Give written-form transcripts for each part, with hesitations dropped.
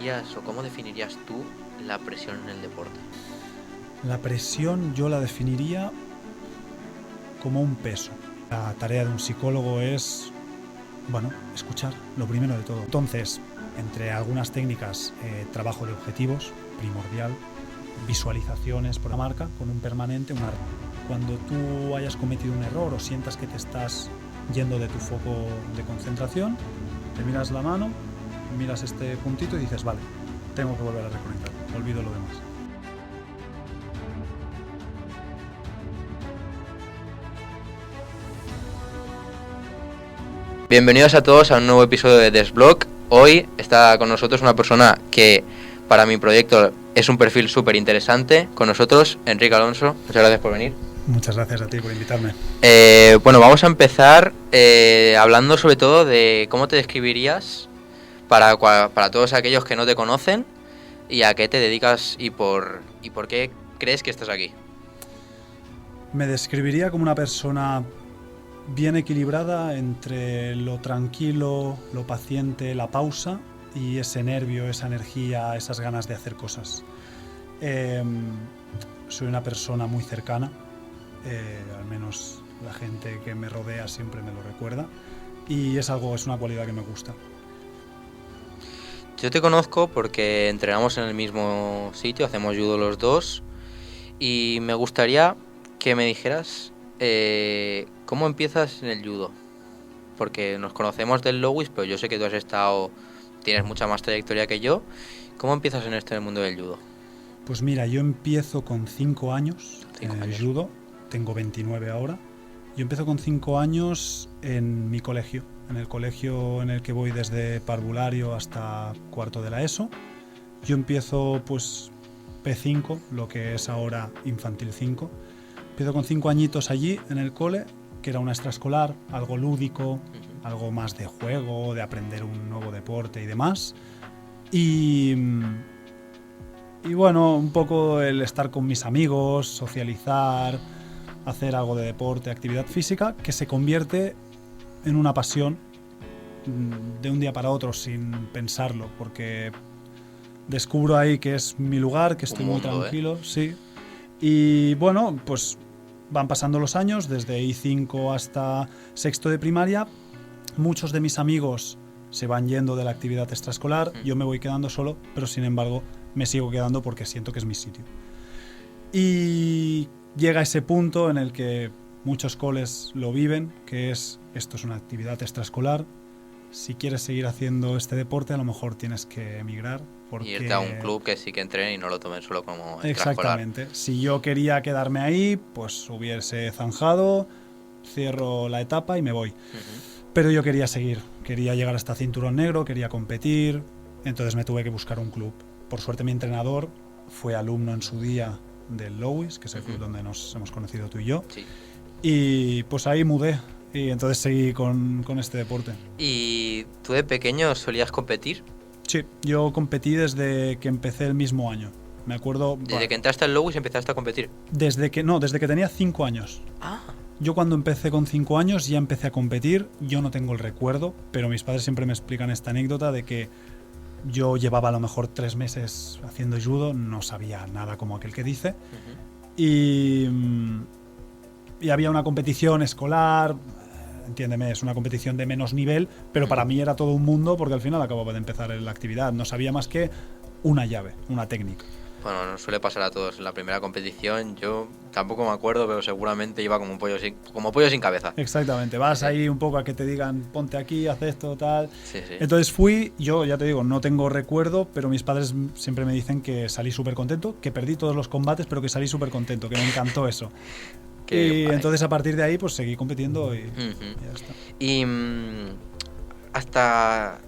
definirías o cómo definirías tú la presión en el deporte? La presión yo la definiría como un peso. La tarea de un psicólogo es, escuchar, lo primero de todo. Entonces, entre algunas técnicas, trabajo de objetivos, primordial, visualizaciones por la marca, con un permanente, cuando tú hayas cometido un error o sientas que te estás yendo de tu foco de concentración, te miras la mano, miras este puntito y dices, vale, tengo que volver a reconectar, olvido lo demás. Bienvenidos a todos a un nuevo episodio de Desblog. Hoy está con nosotros una persona que para mi proyecto es un perfil súper interesante. Con nosotros, Enrique Alonso. Muchas gracias por venir. Muchas gracias a ti por invitarme. Vamos a empezar hablando sobre todo de cómo te describirías para todos aquellos que no te conocen y a qué te dedicas y por qué crees que estás aquí. Me describiría como una persona bien equilibrada entre lo tranquilo, lo paciente, la pausa y ese nervio, esa energía, esas ganas de hacer cosas. Soy una persona muy cercana, al menos la gente que me rodea siempre me lo recuerda, y es una cualidad que me gusta. Yo te conozco porque entrenamos en el mismo sitio, hacemos judo los dos, y me gustaría que me dijeras ¿cómo empiezas en el judo? Porque nos conocemos del Lowis, pero yo sé que tú tienes mucha más trayectoria que yo. ¿Cómo empiezas en el mundo del judo? Pues mira, yo empiezo con 5 años en el judo, tengo 29 ahora. Yo empiezo con 5 años en mi colegio, en el colegio en el que voy desde parvulario hasta cuarto de la ESO. Yo empiezo pues P5, lo que es ahora infantil 5. Empiezo con 5 añitos allí en el cole, que era una extraescolar, algo lúdico, algo más de juego, de aprender un nuevo deporte y demás. Y bueno, un poco el estar con mis amigos, socializar, hacer algo de deporte, actividad física, que se convierte en una pasión de un día para otro sin pensarlo, porque descubro ahí que es mi lugar, que estoy muy tranquilo, sí. Y bueno, pues van pasando los años, desde I5 hasta sexto de primaria. Muchos de mis amigos se van yendo de la actividad extraescolar, yo me voy quedando solo, pero sin embargo me sigo quedando porque siento que es mi sitio. Y llega ese punto en el que muchos coles lo viven, que es, esto es una actividad extraescolar, si quieres seguir haciendo este deporte a lo mejor tienes que emigrar. Y irte a un club que sí que entrene y no lo tomen solo como extraescolar. Exactamente. Si yo quería quedarme ahí, pues hubiese zanjado, cierro la etapa y me voy. Pero yo quería seguir, quería llegar hasta cinturón negro, quería competir, entonces me tuve que buscar un club. Por suerte mi entrenador fue alumno en su día del Lowis, que es el club donde nos hemos conocido tú y yo. Sí. Y pues ahí mudé y entonces seguí con este deporte. ¿Y tú de pequeño solías competir? Sí, yo competí desde que empecé el mismo año. Me acuerdo... ¿Desde que entraste al Lowis empezaste a competir? Desde que tenía 5 años. Ah. Yo cuando empecé con 5 años ya empecé a competir. Yo no tengo el recuerdo, pero mis padres siempre me explican esta anécdota de que yo llevaba a lo mejor 3 meses haciendo judo, no sabía nada como aquel que dice. Y había una competición escolar, entiéndeme, es una competición de menos nivel, pero para mí era todo un mundo porque al final acababa de empezar la actividad. No sabía más que una llave, una técnica. Bueno, nos suele pasar a todos en la primera competición. Yo tampoco me acuerdo, pero seguramente iba como pollo sin cabeza. Exactamente, vas ahí un poco a que te digan ponte aquí, haz esto, tal. Sí. Entonces fui, yo ya te digo, no tengo recuerdo, pero mis padres siempre me dicen que salí súper contento, que perdí todos los combates, pero que salí súper contento, que me encantó eso. Y entonces a partir de ahí pues seguí compitiendo y ya está. Y hasta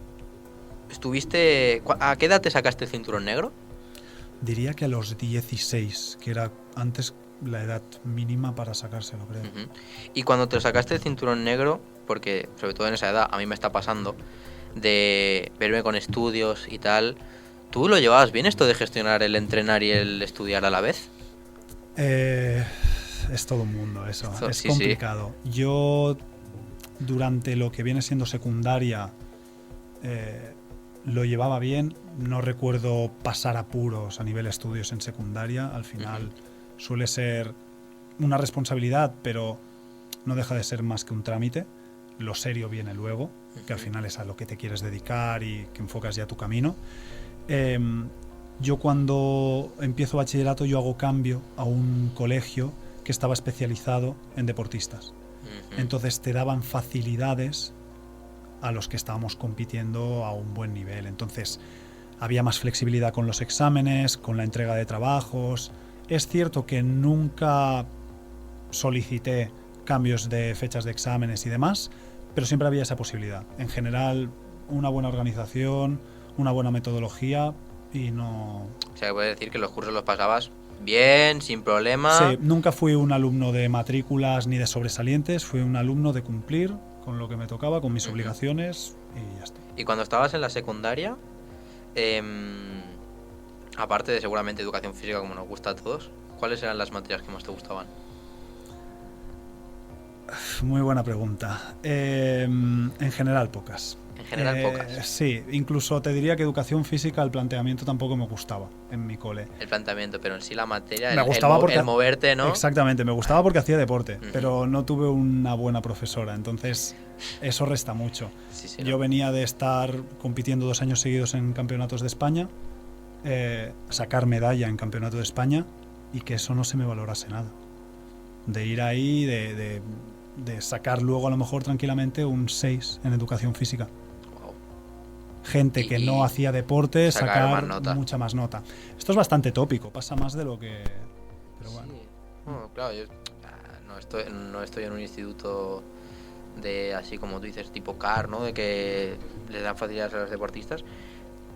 estuviste... ¿A qué edad te sacaste el cinturón negro? Diría que a los 16, que era antes la edad mínima para sacárselo, creo. Y cuando te sacaste el cinturón negro, porque sobre todo en esa edad a mí me está pasando de verme con estudios y tal, ¿tú lo llevabas bien esto de gestionar el entrenar y el estudiar a la vez? Es todo un mundo eso, es complicado. Sí. Yo durante lo que viene siendo secundaria lo llevaba bien. No recuerdo pasar apuros a nivel estudios en secundaria. Al final suele ser una responsabilidad, pero no deja de ser más que un trámite. Lo serio viene luego, que al final es a lo que te quieres dedicar y que enfocas ya tu camino. Yo cuando empiezo bachillerato yo hago cambio a un colegio que estaba especializado en deportistas. Entonces te daban facilidades a los que estábamos compitiendo a un buen nivel. Entonces había más flexibilidad con los exámenes, con la entrega de trabajos. Es cierto que nunca solicité cambios de fechas de exámenes y demás, pero siempre había esa posibilidad. En general, una buena organización, una buena metodología y no... O sea, puedes decir que los cursos los pasabas bien, sin problema. Sí, nunca fui un alumno de matrículas ni de sobresalientes, fui un alumno de cumplir con lo que me tocaba, con mis obligaciones y ya está. Y cuando estabas en la secundaria, aparte de seguramente educación física como nos gusta a todos, ¿cuáles eran las materias que más te gustaban? Muy buena pregunta. En general, pocas. En general, pocas. Sí, incluso te diría que educación física, el planteamiento tampoco me gustaba en mi cole. El planteamiento, pero en sí la materia, Me gustaba porque el moverte, ¿no? Exactamente, me gustaba porque hacía deporte, pero no tuve una buena profesora, entonces eso resta mucho. Sí, Yo venía de estar compitiendo 2 años seguidos en campeonatos de España, sacar medalla en campeonato de España y que eso no se me valorase nada. De ir ahí, de sacar luego a lo mejor tranquilamente un 6 en educación física. Gente que no hacía deporte, sacar mucha más nota. Esto es bastante tópico, pasa más de lo que... Pero bueno. Sí. Bueno, claro, yo no estoy en un instituto de, así como tú dices, tipo CAR, ¿no? De que les dan facilidades a los deportistas.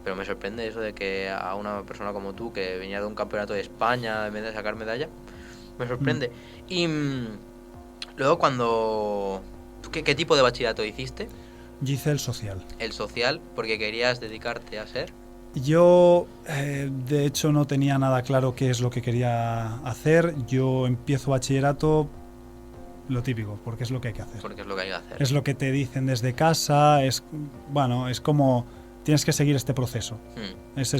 Pero me sorprende eso de que a una persona como tú, que venía de un campeonato de España, en vez de sacar medalla, me sorprende. Y luego cuando... ¿Qué tipo de bachillerato hiciste? Yo hice el social. El social, porque querías dedicarte a ser... Yo, de hecho, no tenía nada claro qué es lo que quería hacer. Yo empiezo bachillerato, lo típico, porque es lo que hay que hacer. Porque es lo que hay que hacer. Es lo que te dicen desde casa, es como... Tienes que seguir este proceso.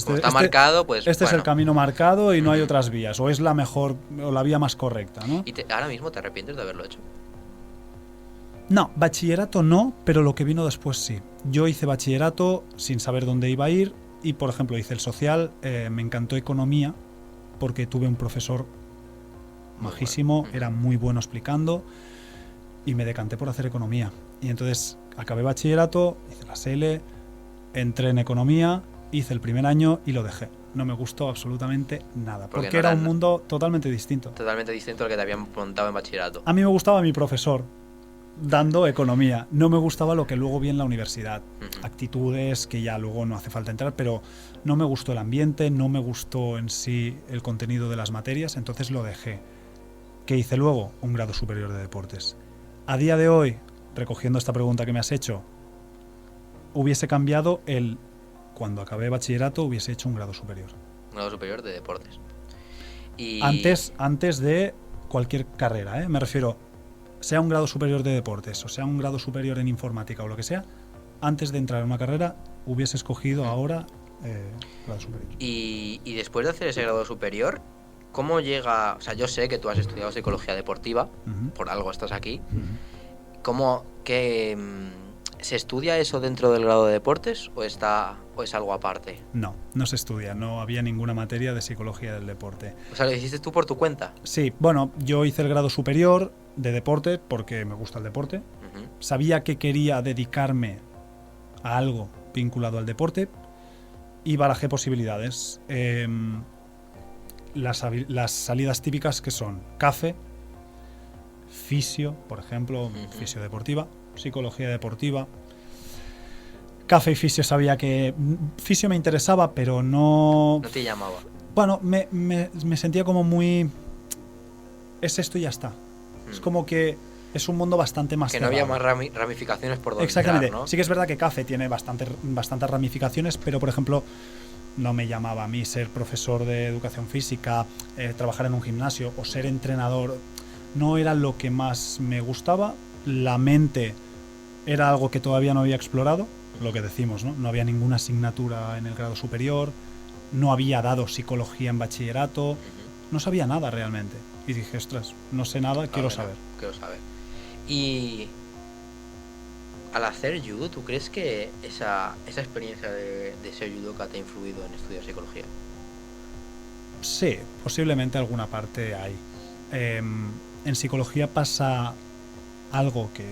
Como está marcado, pues... Este es el camino marcado y no hay otras vías. O es la mejor, o la vía más correcta, ¿no? ¿Y ahora mismo te arrepientes de haberlo hecho? No, bachillerato no, pero lo que vino después sí. Yo hice bachillerato sin saber dónde iba a ir y, por ejemplo, hice el social. Me encantó economía porque tuve un profesor majísimo, era muy bueno explicando y me decanté por hacer economía. Y entonces acabé bachillerato, hice la SL, entré en economía, hice el primer año y lo dejé. No me gustó absolutamente nada, porque no era un mundo totalmente distinto. Totalmente distinto al que te habían montado en bachillerato. A mí me gustaba mi profesor dando economía, no me gustaba lo que luego vi en la universidad, actitudes que ya luego no hace falta entrar, pero no me gustó el ambiente, no me gustó en sí el contenido de las materias, entonces lo dejé. ¿Qué hice luego? Un grado superior de deportes. A día de hoy, recogiendo esta pregunta que me has hecho, hubiese cambiado cuando acabé bachillerato hubiese hecho un grado superior. Un grado superior de deportes. Y... Antes de cualquier carrera, me refiero, sea un grado superior de deportes o sea un grado superior en informática o lo que sea, antes de entrar en una carrera hubiese escogido ahora grado superior. Y después de hacer ese grado superior, ¿cómo llega? O sea, yo sé que tú has estudiado psicología deportiva, por algo estás aquí. ¿Cómo que se estudia eso dentro del grado de deportes o es algo aparte? No se estudia, no había ninguna materia de psicología del deporte. O sea, ¿lo hiciste tú por tu cuenta? Sí, bueno, yo hice el grado superior de deporte porque me gusta el deporte. Sabía que quería dedicarme a algo vinculado al deporte y barajé posibilidades. Las salidas típicas que son CAFE, fisio, por ejemplo, fisio deportiva, psicología deportiva. CAFE y fisio sabía que... Fisio me interesaba, pero no... No te llamaba. Bueno, me sentía como muy... Es esto y ya está. Es como que es un mundo bastante más... Que no había más ramificaciones por donde Exactamente. entrar, ¿no? Sí que es verdad que CAFE tiene bastantes ramificaciones, pero, por ejemplo, no me llamaba a mí ser profesor de educación física, trabajar en un gimnasio o ser entrenador. No era lo que más me gustaba. La mente era algo que todavía no había explorado, lo que decimos, ¿no? No había ninguna asignatura en el grado superior, no había dado psicología en bachillerato, no sabía nada realmente. Y dije, ostras, no sé nada, quiero saber. Quiero saber. Y al hacer judo, ¿tú crees que esa experiencia de ser judoka te ha influido en estudiar psicología? Sí, posiblemente alguna parte hay. En psicología pasa algo que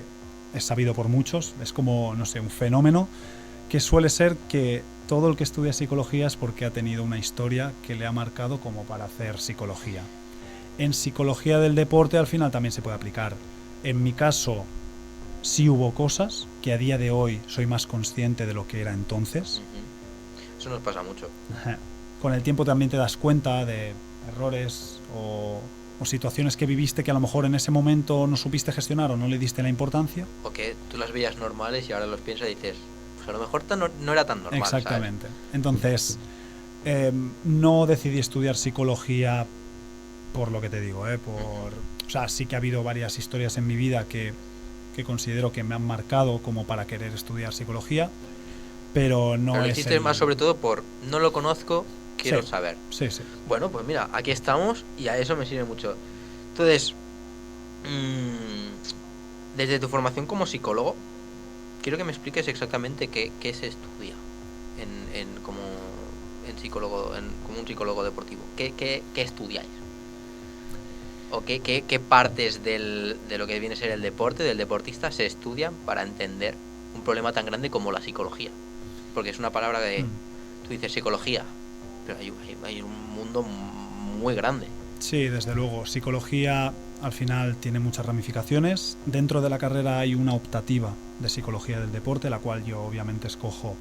es sabido por muchos, es como, no sé, un fenómeno que suele ser que todo el que estudia psicología es porque ha tenido una historia que le ha marcado como para hacer psicología. En psicología del deporte al final también se puede aplicar. En mi caso sí hubo cosas que a día de hoy soy más consciente de lo que era entonces. Eso nos pasa mucho. Con el tiempo también te das cuenta de errores o situaciones que viviste que a lo mejor en ese momento no supiste gestionar o no le diste la importancia. O que tú las veías normales y ahora los piensas y dices, pues a lo mejor no era tan normal. Exactamente. ¿sabes? Entonces, no decidí estudiar psicología por lo que te digo, o sea, sí que ha habido varias historias en mi vida que considero que me han marcado como para querer estudiar psicología, pero no pero lo es hiciste más sobre todo por no lo conozco, quiero saber. Sí, sí. Bueno, pues mira, aquí estamos y a eso me sirve mucho. Entonces, desde tu formación como psicólogo, quiero que me expliques exactamente qué se estudia como un psicólogo deportivo. ¿Qué estudiáis? ¿O qué partes de lo que viene a ser el deporte, del deportista, se estudian para entender un problema tan grande como la psicología? Porque es una palabra que tú dices psicología, pero hay un mundo muy grande. Sí, desde luego. Psicología al final tiene muchas ramificaciones. Dentro de la carrera hay una optativa de psicología del deporte, la cual yo obviamente escojo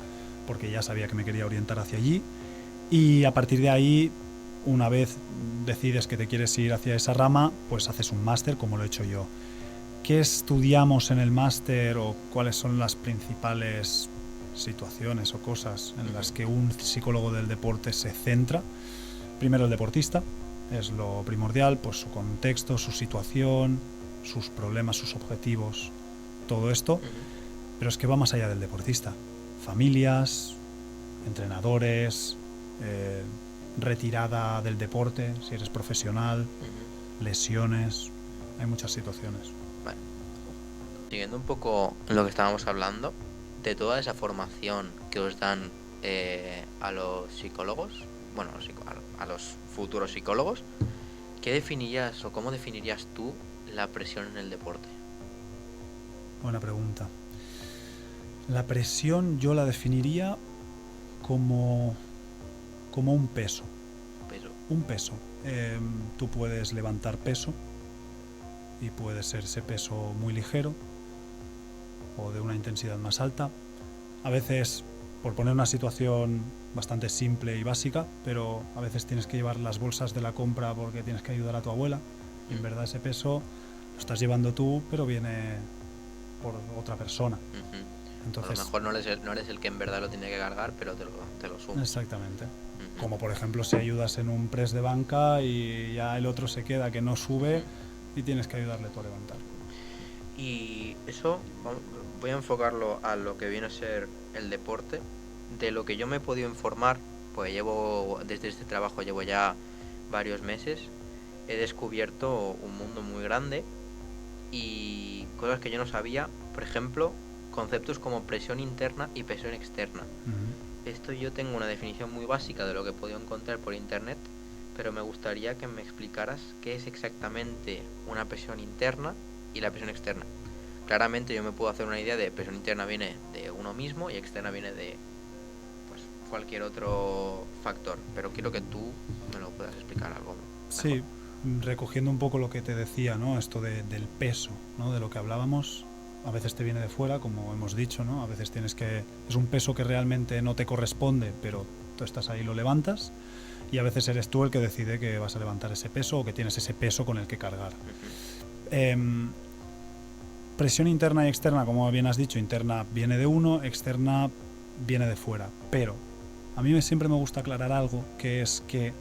porque ya sabía que me quería orientar hacia allí. Y a partir de ahí, una vez decides que te quieres ir hacia esa rama, pues haces un máster como lo he hecho yo. ¿Qué estudiamos en el máster o cuáles son las principales situaciones o cosas en las que un psicólogo del deporte se centra? Primero el deportista, es lo primordial, pues su contexto, su situación, sus problemas, sus objetivos, todo esto. Pero es que va más allá del deportista. Familias, entrenadores, retirada del deporte, si eres profesional, lesiones, hay muchas situaciones. Vale. Siguiendo un poco lo que estábamos hablando, de toda esa formación que os dan a los psicólogos, bueno, a los futuros psicólogos, ¿qué definirías o cómo definirías tú la presión en el deporte? Buena pregunta. La presión yo la definiría como un peso. Un peso. Tú puedes levantar peso y puede ser ese peso muy ligero o de una intensidad más alta. A veces, por poner una situación bastante simple y básica, pero a veces tienes que llevar las bolsas de la compra porque tienes que ayudar a tu abuela. Y en verdad ese peso lo estás llevando tú, pero viene por otra persona. Entonces, a lo mejor no eres el que en verdad lo tiene que cargar, pero te lo sumas. Exactamente. Como por ejemplo si ayudas en un press de banca y ya el otro se queda que no sube y tienes que ayudarle tú a levantar. Y eso voy a enfocarlo a lo que viene a ser el deporte. De lo que yo me he podido informar, pues desde este trabajo llevo ya varios meses, he descubierto un mundo muy grande y cosas que yo no sabía. Por ejemplo, conceptos como presión interna y presión externa. Esto yo tengo una definición muy básica de lo que he podido encontrar por internet, pero me gustaría que me explicaras qué es exactamente una presión interna y la presión externa. Claramente yo me puedo hacer una idea de presión interna viene de uno mismo y externa viene de pues cualquier otro factor, pero quiero que tú me lo puedas explicar algo mejor. Sí, recogiendo un poco lo que te decía, ¿no? Esto del peso, ¿no? De lo que hablábamos. A veces te viene de fuera, como hemos dicho, ¿no? A veces es un peso que realmente no te corresponde, pero tú estás ahí y lo levantas. Y a veces eres tú el que decide que vas a levantar ese peso o que tienes ese peso con el que cargar. Presión interna y externa, como bien has dicho, interna viene de uno, externa viene de fuera. Pero a mí siempre me gusta aclarar algo, que es que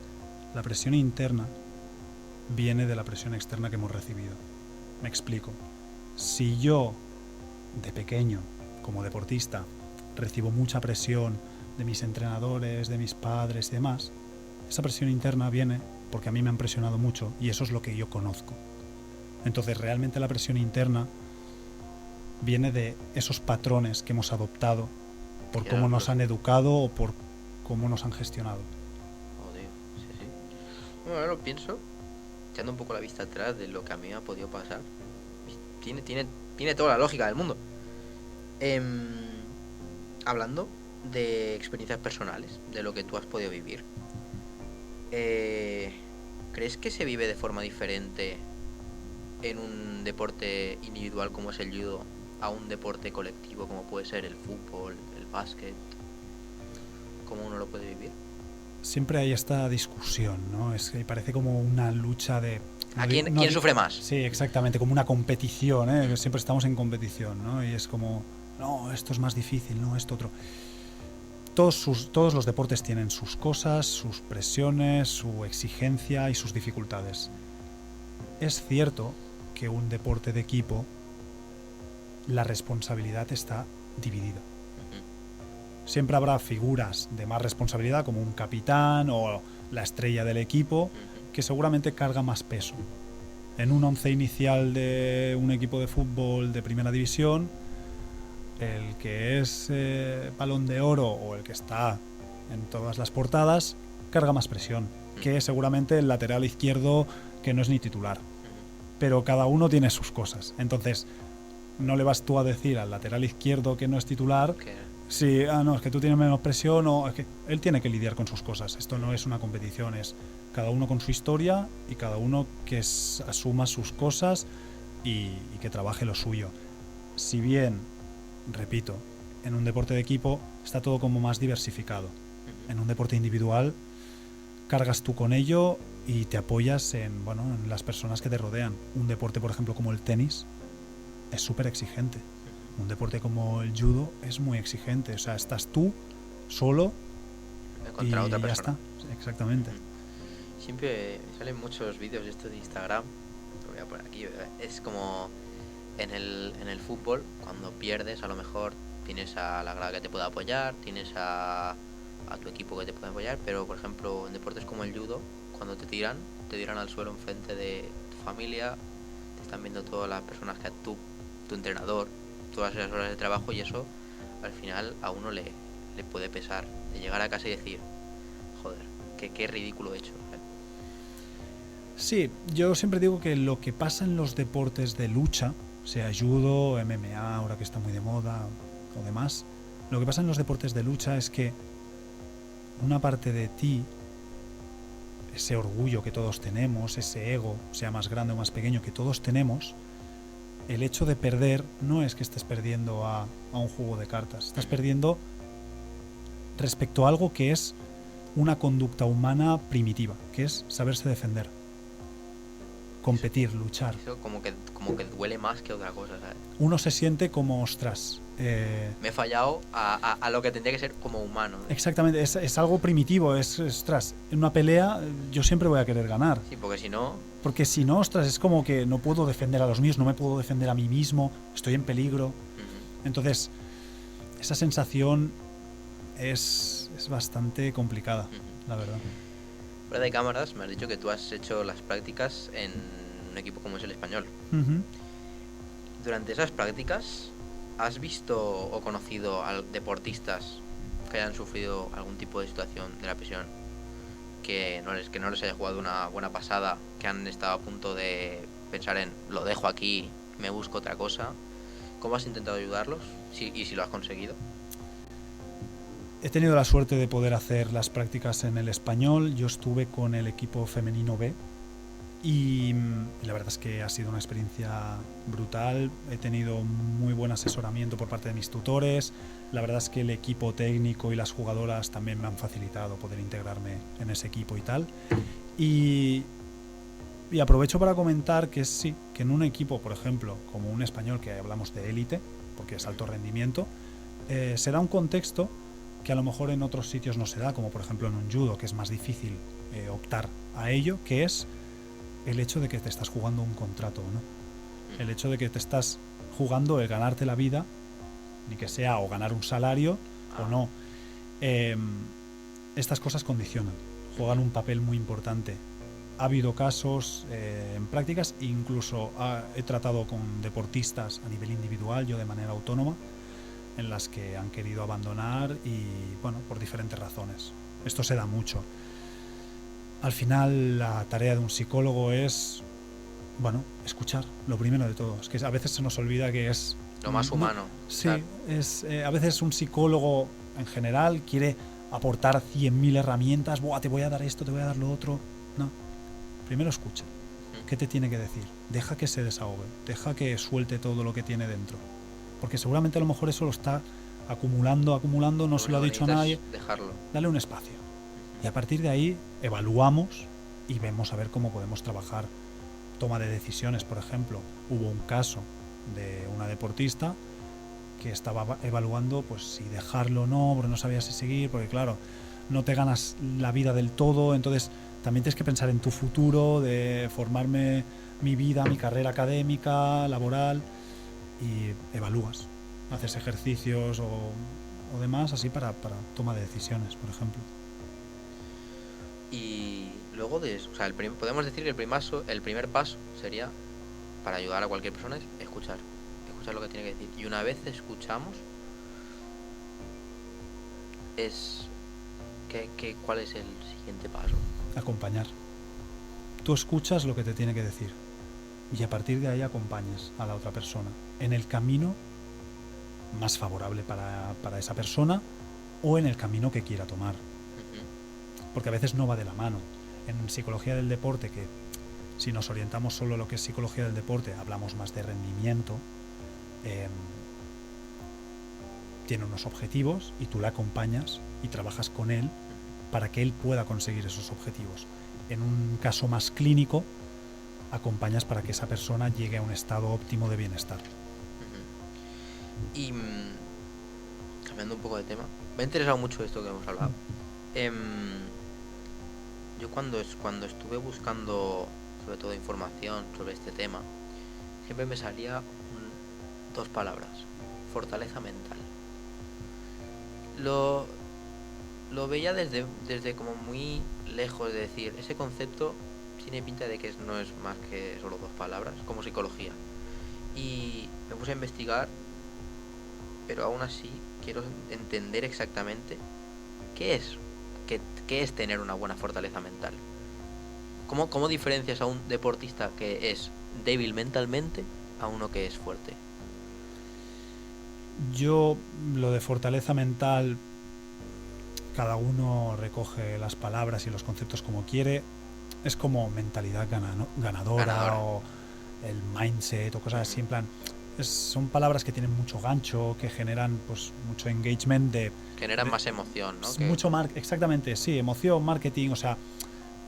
la presión interna viene de la presión externa que hemos recibido. Me explico. Si yo, de pequeño, como deportista, recibo mucha presión de mis entrenadores, de mis padres y demás, esa presión interna viene porque a mí me han presionado mucho y eso es lo que yo conozco. Entonces realmente la presión interna viene de esos patrones que hemos adoptado por cómo nos han educado o por cómo nos han gestionado. Joder, sí. Bueno, ahora lo pienso, echando un poco la vista atrás de lo que a mí me ha podido pasar. Tiene toda la lógica del mundo. Hablando de experiencias personales, de lo que tú has podido vivir, ¿crees que se vive de forma diferente en un deporte individual como es el judo a un deporte colectivo como puede ser el fútbol, el básquet? ¿Cómo uno lo puede vivir? Siempre hay esta discusión, ¿no? Es que parece como una lucha de... ¿Quién sufre más? Sí, exactamente, como una competición, ¿eh? Siempre estamos en competición, ¿no? Y es como, no, esto es más difícil, no, esto otro. Todos los deportes tienen sus cosas, sus presiones, su exigencia y sus dificultades. Es cierto que un deporte de equipo, la responsabilidad está dividida. Siempre habrá figuras de más responsabilidad, como un capitán o la estrella del equipo, que seguramente carga más peso. En un once inicial de un equipo de fútbol de primera división, el que es Balón de Oro o el que está en todas las portadas carga más presión que seguramente el lateral izquierdo que no es ni titular. Pero cada uno tiene sus cosas. Entonces, no le vas tú a decir al lateral izquierdo que no es titular, sí, no, es que tú tienes menos presión, o es que él tiene que lidiar con sus cosas. Esto no es una competición, es cada uno con su historia y cada uno que asuma sus cosas y que trabaje lo suyo. Si bien, repito, en un deporte de equipo está todo como más diversificado. En un deporte individual cargas tú con ello y te apoyas en las personas que te rodean. Un deporte, por ejemplo, como el tenis, es súper exigente. Un deporte como el judo es muy exigente. O sea, estás tú solo contra otra persona. Ya está. Exactamente. Siempre salen muchos vídeos de esto de Instagram. Lo voy a poner aquí. Es como en el fútbol, cuando pierdes, a lo mejor tienes a la grada que te puede apoyar, tienes a tu equipo que te puede apoyar, pero por ejemplo en deportes como el judo, cuando te tiran al suelo enfrente de tu familia, te están viendo todas las personas que tu entrenador, todas esas horas de trabajo, y eso al final a uno le puede pesar, de llegar a casa y decir, joder, qué ridículo he hecho. Sí, yo siempre digo que lo que pasa en los deportes de lucha, sea judo, MMA, ahora que está muy de moda o demás, lo que pasa en los deportes de lucha es que una parte de ti, ese orgullo que todos tenemos, ese ego, sea más grande o más pequeño, que todos tenemos, el hecho de perder no es que estés perdiendo a un juego de cartas, estás perdiendo respecto a algo que es una conducta humana primitiva, que es saberse defender, competir, luchar. Eso como que duele más que otra cosa, ¿sabes? Uno se siente como, ostras, me he fallado a lo que tendría que ser como humano. Exactamente, es algo primitivo, ostras, en una pelea yo siempre voy a querer ganar. Sí, porque si no, ostras, es como que no puedo defender a los míos, no me puedo defender a mí mismo, estoy en peligro. Entonces, esa sensación es bastante complicada, la verdad. Fuera de cámaras, me has dicho que tú has hecho las prácticas en un equipo como es el Español. Durante esas prácticas, ¿has visto o conocido a deportistas que hayan sufrido algún tipo de situación de la presión, que no les haya jugado una buena pasada, que han estado a punto de pensar en lo dejo aquí, me busco otra cosa? ¿Cómo has intentado ayudarlos? Y si lo has conseguido. He tenido la suerte de poder hacer las prácticas en el Español. Yo estuve con el equipo femenino B y la verdad es que ha sido una experiencia brutal. He tenido muy buen asesoramiento por parte de mis tutores. La verdad es que el equipo técnico y las jugadoras también me han facilitado poder integrarme en ese equipo y tal. Y aprovecho para comentar que sí, que en un equipo, por ejemplo, como un Español, que hablamos de élite, porque es alto rendimiento, se da un contexto que a lo mejor en otros sitios no se da, como por ejemplo en un judo, que es más difícil optar a ello, que es el hecho de que te estás jugando un contrato, ¿no? El hecho de que te estás jugando el ganarte la vida ni que sea o ganar un salario o no. Estas cosas condicionan, juegan un papel muy importante. Ha habido casos en prácticas, incluso he tratado con deportistas a nivel individual, yo de manera autónoma, en las que han querido abandonar y, bueno, por diferentes razones. Esto se da mucho. Al final, la tarea de un psicólogo es, bueno, escuchar, lo primero de todo. Es que a veces se nos olvida que es... Lo más humano. Sí, a veces un psicólogo en general quiere aportar 100.000 herramientas. Buah, te voy a dar esto, te voy a dar lo otro. No. Primero escucha. ¿Qué te tiene que decir? Deja que se desahogue. Deja que suelte todo lo que tiene dentro. Porque seguramente a lo mejor eso lo está acumulando, no se lo ha dicho a nadie. Dejarlo. Dale un espacio. Y a partir de ahí evaluamos y vemos a ver cómo podemos trabajar. Toma de decisiones, por ejemplo. Hubo un caso de una deportista que estaba evaluando pues si dejarlo o no, porque no sabía si seguir, porque claro, no te ganas la vida del todo, entonces también tienes que pensar en tu futuro, de formarme mi vida, mi carrera académica, laboral, y evalúas, haces ejercicios o demás así para toma de decisiones, por ejemplo. Y luego o sea, podemos decir que el primer paso sería, para ayudar a cualquier persona, es escuchar lo que tiene que decir. Y una vez escuchamos, ¿cuál es el siguiente paso? Acompañar. Tú escuchas lo que te tiene que decir y a partir de ahí acompañas a la otra persona en el camino más favorable para esa persona o en el camino que quiera tomar. Porque a veces no va de la mano. En psicología del deporte, que si nos orientamos solo a lo que es psicología del deporte, hablamos más de rendimiento, tiene unos objetivos y tú le acompañas y trabajas con él para que él pueda conseguir esos objetivos. En un caso más clínico, acompañas para que esa persona llegue a un estado óptimo de bienestar. Y cambiando un poco de tema, me ha interesado mucho esto que hemos hablado. Yo cuando estuve buscando sobre todo información sobre este tema, siempre me salía dos palabras: fortaleza mental. Lo veía desde como muy lejos, de decir, ese concepto tiene pinta de que no es más que solo dos palabras, como psicología. Y me puse a investigar, pero aún así quiero entender exactamente qué es tener una buena fortaleza mental. ¿Cómo diferencias a un deportista que es débil mentalmente a uno que es fuerte? Yo, lo de fortaleza mental, cada uno recoge las palabras y los conceptos como quiere. Es como mentalidad ganadora o el mindset o cosas así, en plan, son palabras que tienen mucho gancho, que generan pues mucho engagement, generan más emoción, ¿no? Mucho exactamente, sí, emoción, marketing, o sea,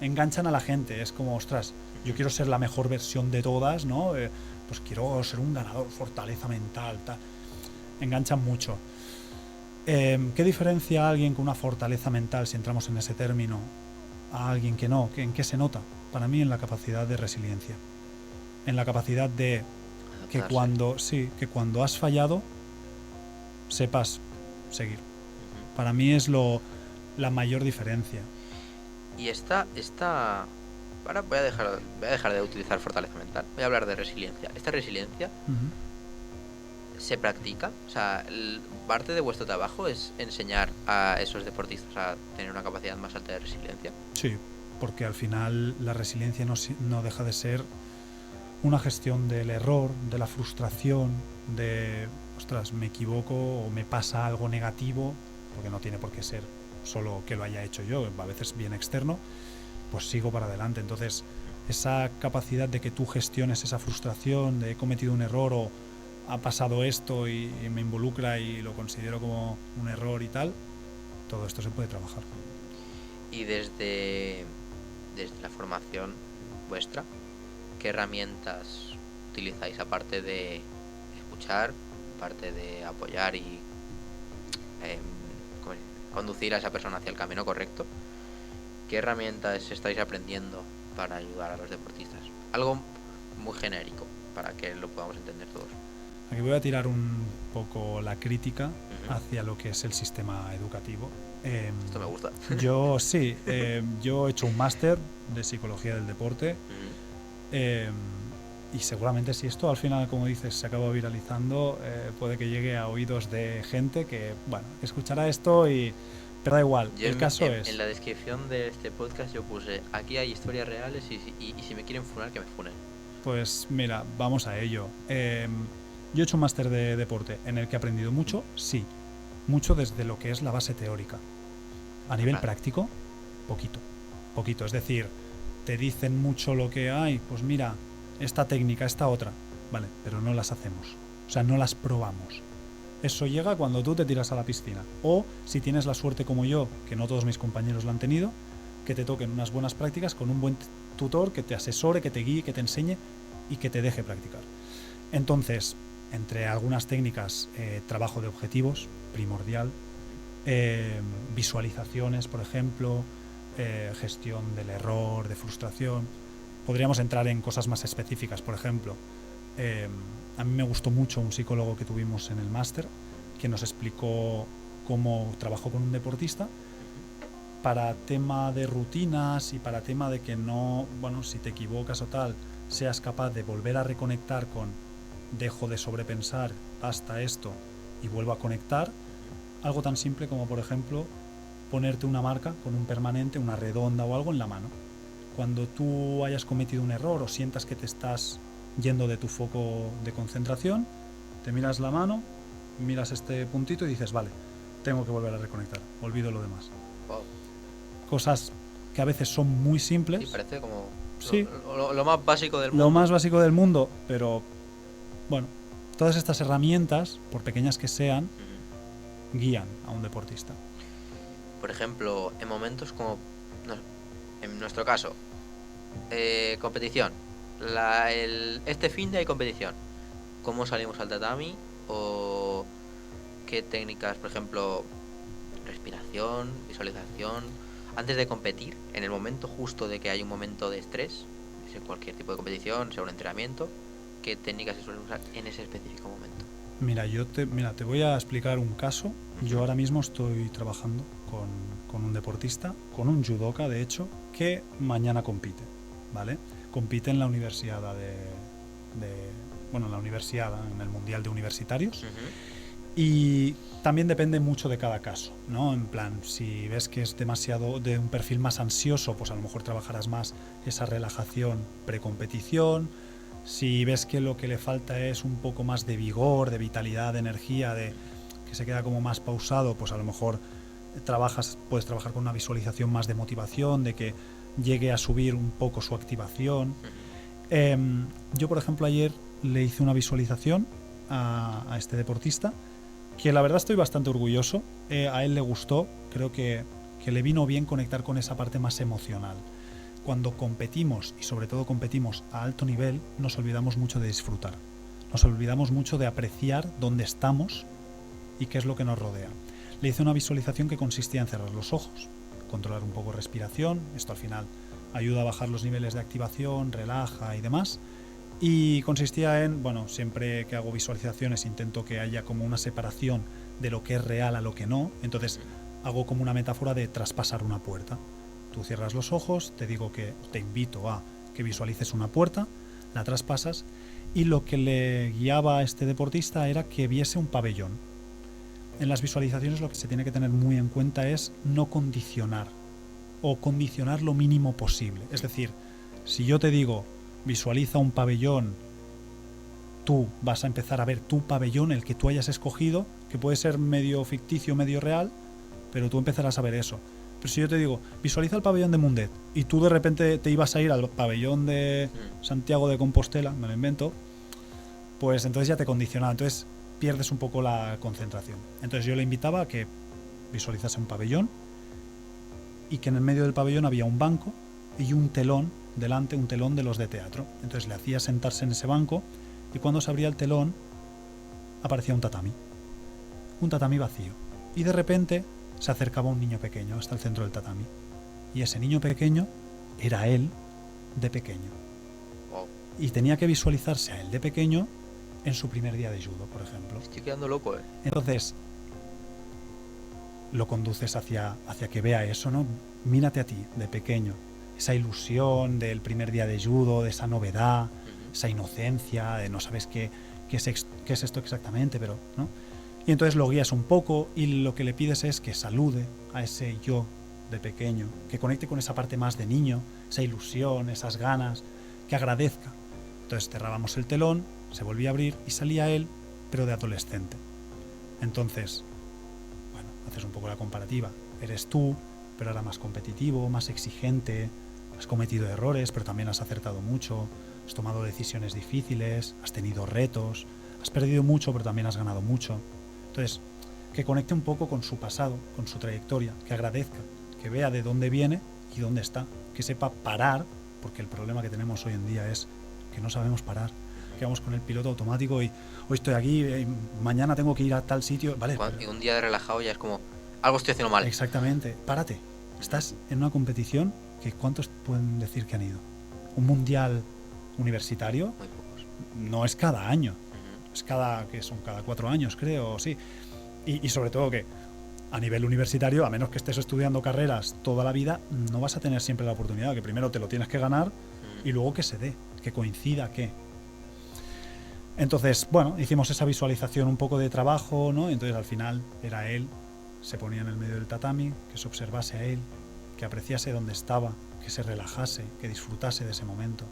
enganchan a la gente. Es como, ostras, yo quiero ser la mejor versión de todas, ¿no? Pues quiero ser un ganador, fortaleza mental, tal. Enganchan mucho. ¿Qué diferencia a alguien con una fortaleza mental, si entramos en ese término, a alguien que no? ¿En qué se nota? Para mí, en la capacidad de resiliencia, en la capacidad de que cuando has fallado sepas seguir. Para mí es la mayor diferencia. Y esta ahora voy a dejar de utilizar fortaleza mental, voy a hablar de resiliencia. Esta resiliencia se practica, o sea, parte de vuestro trabajo es enseñar a esos deportistas a tener una capacidad más alta de resiliencia. Sí, porque al final la resiliencia no deja de ser una gestión del error, de la frustración, de, ostras, me equivoco o me pasa algo negativo, porque no tiene por qué ser solo que lo haya hecho yo, a veces bien externo, pues sigo para adelante. Entonces, esa capacidad de que tú gestiones esa frustración de he cometido un error o ha pasado esto y me involucra y lo considero como un error y tal, todo esto se puede trabajar. Y desde la formación vuestra, ¿qué herramientas utilizáis aparte de escuchar, aparte de apoyar y conducir a esa persona hacia el camino correcto? ¿Qué herramientas estáis aprendiendo para ayudar a los deportistas? Algo muy genérico para que lo podamos entender todos. Aquí voy a tirar un poco la crítica Ujú. hacia lo que es el sistema educativo. Esto me gusta. Yo sí, yo he hecho un máster de psicología del deporte. Ujú. Eh, y seguramente si esto al final, como dices, se acaba viralizando, puede que llegue a oídos de gente que, bueno, escuchará esto y... Pero da igual, Yo el caso en es... la descripción de este podcast yo puse, aquí hay historias reales y si me quieren funar, que me funen. Pues mira, vamos a ello. Yo he hecho un máster de deporte en el que he aprendido mucho, sí, mucho desde lo que es la base teórica. A nivel Claro. práctico, poquito, poquito. Es decir, te dicen mucho lo que hay, pues mira, esta técnica, esta otra, vale, pero no las hacemos. O sea, no las probamos. Eso llega cuando tú te tiras a la piscina. O si tienes la suerte como yo, que no todos mis compañeros lo han tenido, que te toquen unas buenas prácticas con un buen tutor que te asesore, que te guíe, que te enseñe y que te deje practicar. Entonces, entre algunas técnicas, trabajo de objetivos, primordial, visualizaciones, por ejemplo, gestión del error, de frustración. Podríamos entrar en cosas más específicas, por ejemplo, a mí me gustó mucho un psicólogo que tuvimos en el máster que nos explicó cómo trabajó con un deportista para tema de rutinas y para tema de que no, bueno, si te equivocas o tal, seas capaz de volver a reconectar con dejo de sobrepensar hasta esto y vuelvo a conectar. Algo tan simple como, por ejemplo, ponerte una marca con un permanente, una redonda o algo en la mano. Cuando tú hayas cometido un error o sientas que te estás yendo de tu foco de concentración, te miras la mano, miras este puntito y dices, vale, tengo que volver a reconectar, olvido lo demás. Wow. Cosas que a veces son muy Sí, simples, parece como sí, lo más básico del mundo. lo más básico del mundo, pero bueno, todas estas herramientas, por pequeñas que sean, Ujú. guían a un deportista. Por ejemplo, en momentos como, en nuestro caso, competición. Este fin de hay competición. ¿Cómo salimos al tatami? ¿O qué técnicas, por ejemplo, respiración, visualización, antes de competir, en el momento justo de que hay un momento de estrés, sea cualquier tipo de competición, sea un entrenamiento, qué técnicas se suelen usar en ese específico momento? Mira, te voy a explicar un caso. Yo Ujú. ahora mismo estoy trabajando con un deportista, con un judoka, de hecho, que mañana compite, ¿vale? Compite en la universidad bueno, en la universidad, en el Mundial de Universitarios. Ujú. Y también depende mucho de cada caso, ¿no? En plan, si ves que es demasiado de un perfil más ansioso, pues a lo mejor trabajarás más esa relajación precompetición. Si ves que lo que le falta es un poco más de vigor, de vitalidad, de energía, de que se queda como más pausado, pues a lo mejor puedes trabajar con una visualización más de motivación, de que llegue a subir un poco su activación. Ujú. Yo, por ejemplo, ayer le hice una visualización a este deportista que la verdad estoy bastante orgulloso. A él le gustó, creo que le vino bien conectar con esa parte más emocional. Cuando competimos, y sobre todo competimos a alto nivel, nos olvidamos mucho de disfrutar. Nos olvidamos mucho de apreciar dónde estamos y qué es lo que nos rodea. Le hice una visualización que consistía en cerrar los ojos, controlar un poco respiración, esto al final ayuda a bajar los niveles de activación, relaja y demás. Y consistía en, bueno, siempre que hago visualizaciones intento que haya como una separación de lo que es real a lo que no. Entonces hago como una metáfora de traspasar una puerta. Tú cierras los ojos, te digo que te invito a que visualices una puerta, la traspasas y lo que le guiaba a este deportista era que viese un pabellón. En las visualizaciones lo que se tiene que tener muy en cuenta es no condicionar o condicionar lo mínimo posible. Es decir, si yo te digo visualiza un pabellón, tú vas a empezar a ver tu pabellón, el que tú hayas escogido, que puede ser medio ficticio, medio real, pero tú empezarás a ver eso. Pero si yo te digo, visualiza el pabellón de Mundet y tú de repente te ibas a ir al pabellón de Santiago de Compostela, me lo invento, pues entonces ya te condiciona, entonces pierdes un poco la concentración. Entonces yo le invitaba a que visualizase un pabellón y que en el medio del pabellón había un banco y un telón delante, un telón de los de teatro. Entonces le hacía sentarse en ese banco y cuando se abría el telón aparecía un tatami vacío. Y de repente se acercaba un niño pequeño hasta el centro del tatami. Y ese niño pequeño era él de pequeño. Wow. Y tenía que visualizarse a él de pequeño en su primer día de judo, por ejemplo. Estoy quedando loco, ¿eh? Entonces, lo conduces hacia que vea eso, ¿no? Mírate a ti, de pequeño. Esa ilusión del primer día de judo, de esa novedad, esa inocencia, de no sabes qué es esto exactamente, pero, ¿no? Y entonces lo guías un poco y lo que le pides es que salude a ese yo de pequeño, que conecte con esa parte más de niño, esa ilusión, esas ganas, que agradezca. Entonces cerrábamos el telón, se volvía a abrir y salía él, pero de adolescente. Entonces, bueno, haces un poco la comparativa. Eres tú, pero ahora más competitivo, más exigente, has cometido errores, pero también has acertado mucho, has tomado decisiones difíciles, has tenido retos, has perdido mucho, pero también has ganado mucho. Entonces, que conecte un poco con su pasado, con su trayectoria, que agradezca, que vea de dónde viene y dónde está, que sepa parar, porque el problema que tenemos hoy en día es que no sabemos parar, que vamos con el piloto automático y hoy estoy aquí, mañana tengo que ir a tal sitio, vale. Y un día de relajado ya es como, algo estoy haciendo mal. Exactamente, párate. Estás en una competición que ¿cuántos pueden decir que han ido? Un mundial universitario. Muy pocos. No es cada año, es cada 4 años, creo, sí. Y sobre todo que a nivel universitario, a menos que estés estudiando carreras toda la vida, no vas a tener siempre la oportunidad, que primero te lo tienes que ganar y luego que se dé, que coincida, que... Entonces, bueno, hicimos esa visualización un poco de trabajo, ¿no? Entonces al final era él, se ponía en el medio del tatami, que se observase a él, que apreciase dónde estaba, que se relajase, que disfrutase de ese momento.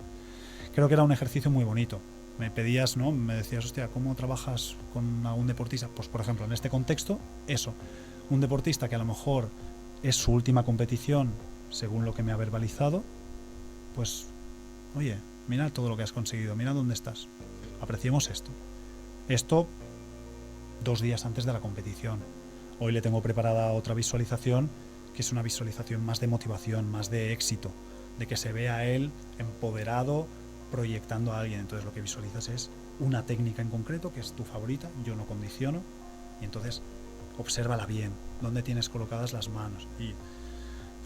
Creo que era un ejercicio muy bonito. Me pedías, ¿no? Me decías, hostia, ¿cómo trabajas con algún deportista? Pues, por ejemplo, en este contexto, eso. Un deportista que a lo mejor es su última competición, según lo que me ha verbalizado, pues, oye, mira todo lo que has conseguido, mira dónde estás. Apreciemos esto. Esto 2 días antes de la competición. Hoy le tengo preparada otra visualización, que es una visualización más de motivación, más de éxito, de que se vea a él empoderado, proyectando a alguien. Entonces lo que visualizas es una técnica en concreto que es tu favorita, yo no condiciono, y entonces obsérvala bien, dónde tienes colocadas las manos, y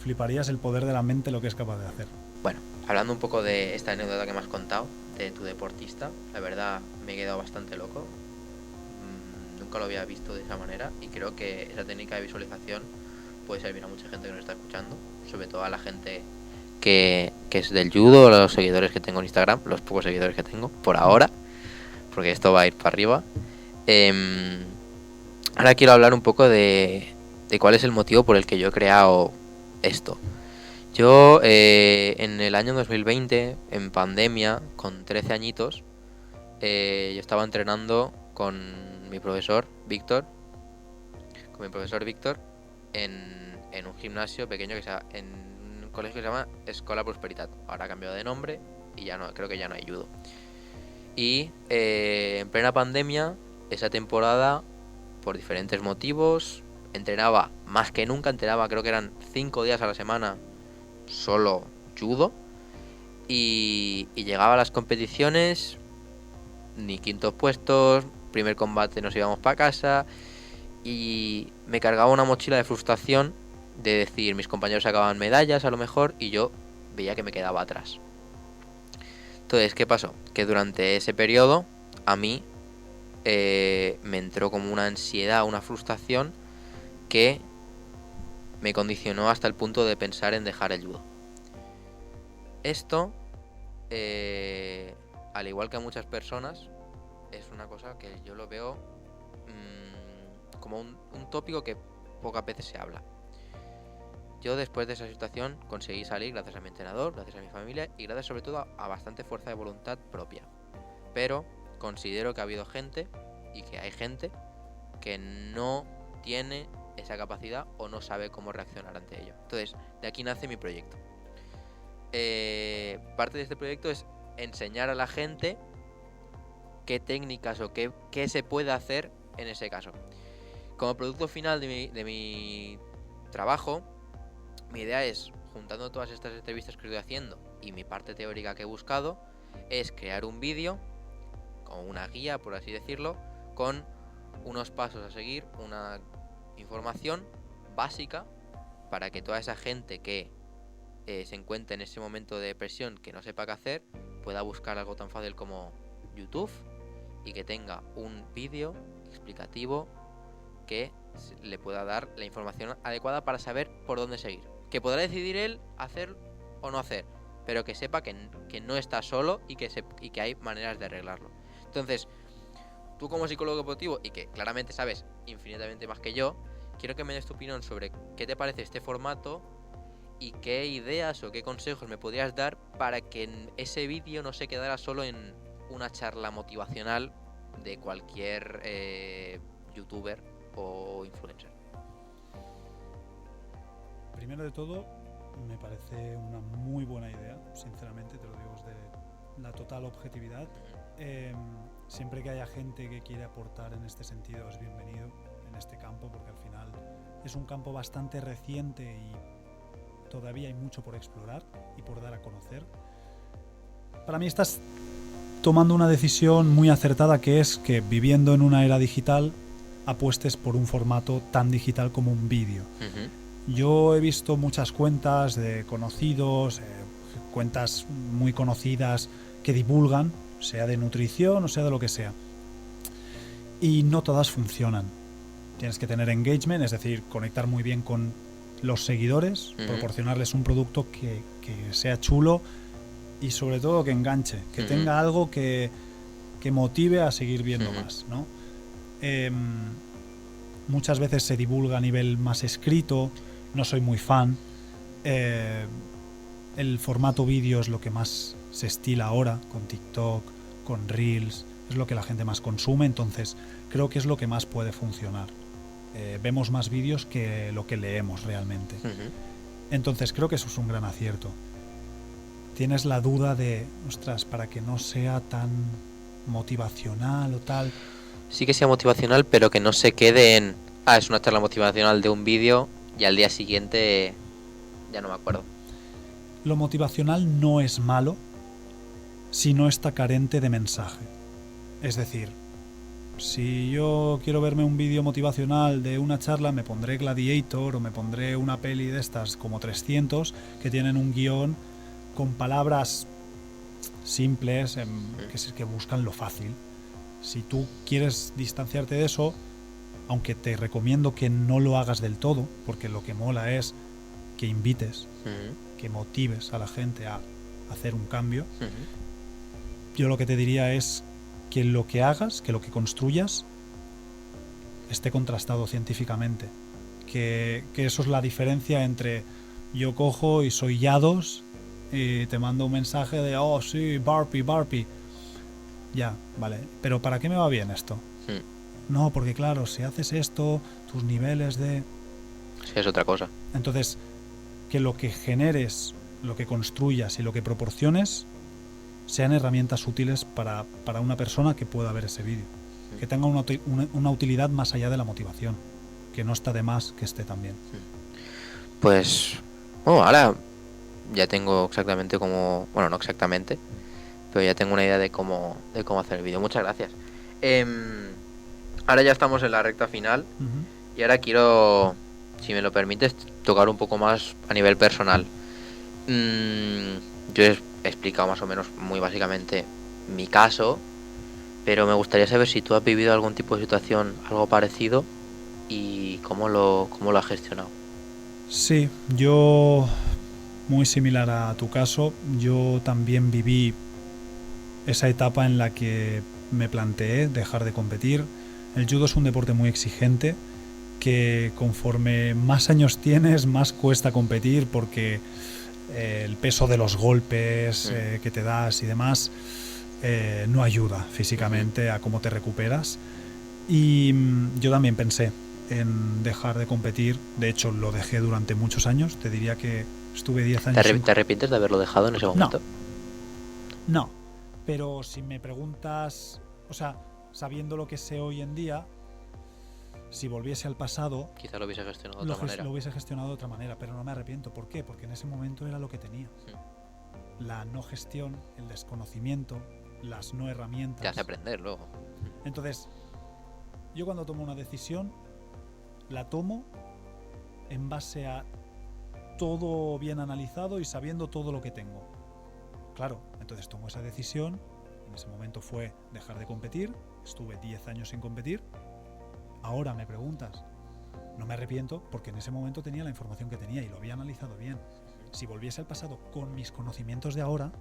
fliparías el poder de la mente, lo que es capaz de hacer. Bueno, hablando un poco de esta anécdota que me has contado de tu deportista, la verdad me he quedado bastante loco. Nunca lo había visto de esa manera y creo que esa técnica de visualización puede servir a mucha gente que nos está escuchando, sobre todo a la gente que es del judo, los seguidores que tengo en Instagram, los pocos seguidores que tengo por ahora, porque esto va a ir para arriba. Ahora quiero hablar un poco de cuál es el motivo por el que yo he creado esto. Yo en el año 2020, en pandemia, con 13 añitos, yo estaba entrenando con mi profesor Víctor, en un gimnasio pequeño en un colegio que se llama Escola Prosperitat. Ahora ha cambiado de nombre y ya no, creo que ya no hay judo. Y en plena pandemia, esa temporada, por diferentes motivos, entrenaba más que nunca, creo que eran 5 días a la semana solo judo, y llegaba a las competiciones, ni quintos puestos, primer combate nos íbamos para casa, y me cargaba una mochila de frustración de decir, mis compañeros sacaban medallas a lo mejor y yo veía que me quedaba atrás. Entonces, ¿qué pasó? Que durante ese periodo a mí me entró como una ansiedad, una frustración que me condicionó hasta el punto de pensar en dejar el judo. Esto, al igual que a muchas personas, es una cosa que yo lo veo como un tópico que pocas veces se habla. Yo después de esa situación conseguí salir gracias a mi entrenador, gracias a mi familia y gracias sobre todo a bastante fuerza de voluntad propia. Pero considero que ha habido gente y que hay gente que no tiene esa capacidad o no sabe cómo reaccionar ante ello. Entonces, de aquí nace mi proyecto. Parte de este proyecto es enseñar a la gente qué técnicas o qué se puede hacer en ese caso. Como producto final de mi trabajo, mi idea es, juntando todas estas entrevistas que estoy haciendo y mi parte teórica que he buscado, es crear un vídeo, como una guía, por así decirlo, con unos pasos a seguir, una información básica para que toda esa gente que se encuentre en ese momento de depresión, que no sepa qué hacer, pueda buscar algo tan fácil como YouTube y que tenga un vídeo explicativo que le pueda dar la información adecuada para saber por dónde seguir. Que podrá decidir él hacer o no hacer, pero que sepa que no está solo y que hay maneras de arreglarlo. Entonces, tú como psicólogo deportivo, y que claramente sabes infinitamente más que yo, quiero que me des tu opinión sobre qué te parece este formato y qué ideas o qué consejos me podrías dar para que ese vídeo no se quedara solo en una charla motivacional de cualquier youtuber o influencer. Primero de todo, me parece una muy buena idea, sinceramente, te lo digo desde la total objetividad. Siempre que haya gente que quiere aportar en este sentido es bienvenido en este campo, porque al final es un campo bastante reciente y todavía hay mucho por explorar y por dar a conocer. Para mí estás tomando una decisión muy acertada, que es que viviendo en una era digital apuestes por un formato tan digital como un vídeo. Yo he visto muchas cuentas de conocidos, cuentas muy conocidas que divulgan, sea de nutrición o sea de lo que sea. Y no todas funcionan. Tienes que tener engagement, es decir, conectar muy bien con los seguidores, proporcionarles un producto que sea chulo y sobre todo que enganche, que tenga algo que motive a seguir viendo más, ¿no? Muchas veces se divulga a nivel más escrito, no soy muy fan. El formato vídeo es lo que más se estila ahora, con TikTok, con Reels, es lo que la gente más consume, entonces creo que es lo que más puede funcionar. Vemos más vídeos que lo que leemos realmente. Entonces creo que eso es un gran acierto. Tienes la duda de, ostras, para que no sea tan motivacional o tal. Sí que sea motivacional, pero que no se quede en, es una charla motivacional de un vídeo y al día siguiente ya no me acuerdo. Lo motivacional no es malo si no está carente de mensaje. Es decir, si yo quiero verme un vídeo motivacional de una charla, me pondré Gladiator o me pondré una peli de estas como 300 que tienen un guión con palabras simples que buscan lo fácil. Si tú quieres distanciarte de eso, aunque te recomiendo que no lo hagas del todo, porque lo que mola es que invites, que motives a la gente a hacer un cambio, yo lo que te diría es que lo que hagas, que lo que construyas, esté contrastado científicamente. Que eso es la diferencia entre yo cojo y soy Yados y te mando un mensaje de, oh sí, Barpy. Ya, vale. Pero ¿para qué me va bien esto? No, porque claro, si haces esto, tus niveles de... Sí, es otra cosa. Entonces, que lo que generes, lo que construyas y lo que proporciones sean herramientas útiles para una persona que pueda ver ese vídeo. Que tenga una utilidad más allá de la motivación. Que no está de más que esté también. Pues, ahora ya tengo exactamente como... Bueno, no exactamente, pero ya tengo una idea de cómo hacer el vídeo. Muchas gracias. Ahora ya estamos en la recta final y ahora quiero, si me lo permites, tocar un poco más a nivel personal. Yo he explicado más o menos muy básicamente mi caso, pero me gustaría saber si tú has vivido algún tipo de situación algo parecido y cómo lo has gestionado. Sí, yo, muy similar a tu caso, yo también viví esa etapa en la que me planteé dejar de competir. El judo es un deporte muy exigente que conforme más años tienes, más cuesta competir porque el peso de los golpes que te das y demás no ayuda físicamente a cómo te recuperas. Y yo también pensé en dejar de competir. De hecho, lo dejé durante muchos años. Te diría que estuve 10 años... ¿Te arrepientes de haberlo dejado en ese momento? No. Pero si me preguntas... O sea, sabiendo lo que sé hoy en día, si volviese al pasado... Quizá lo hubiese gestionado de otra manera. Lo hubiese gestionado de otra manera, pero no me arrepiento. ¿Por qué? Porque en ese momento era lo que tenía. La no gestión, el desconocimiento, las no herramientas... Te hace aprender luego. Entonces, yo cuando tomo una decisión, la tomo en base a todo bien analizado y sabiendo todo lo que tengo. Claro, entonces tomo esa decisión En ese momento fue dejar de competir, estuve 10 años sin competir. Ahora me preguntas, no me arrepiento porque en ese momento tenía la información que tenía y lo había analizado bien. Si volviese al pasado con mis conocimientos de ahora,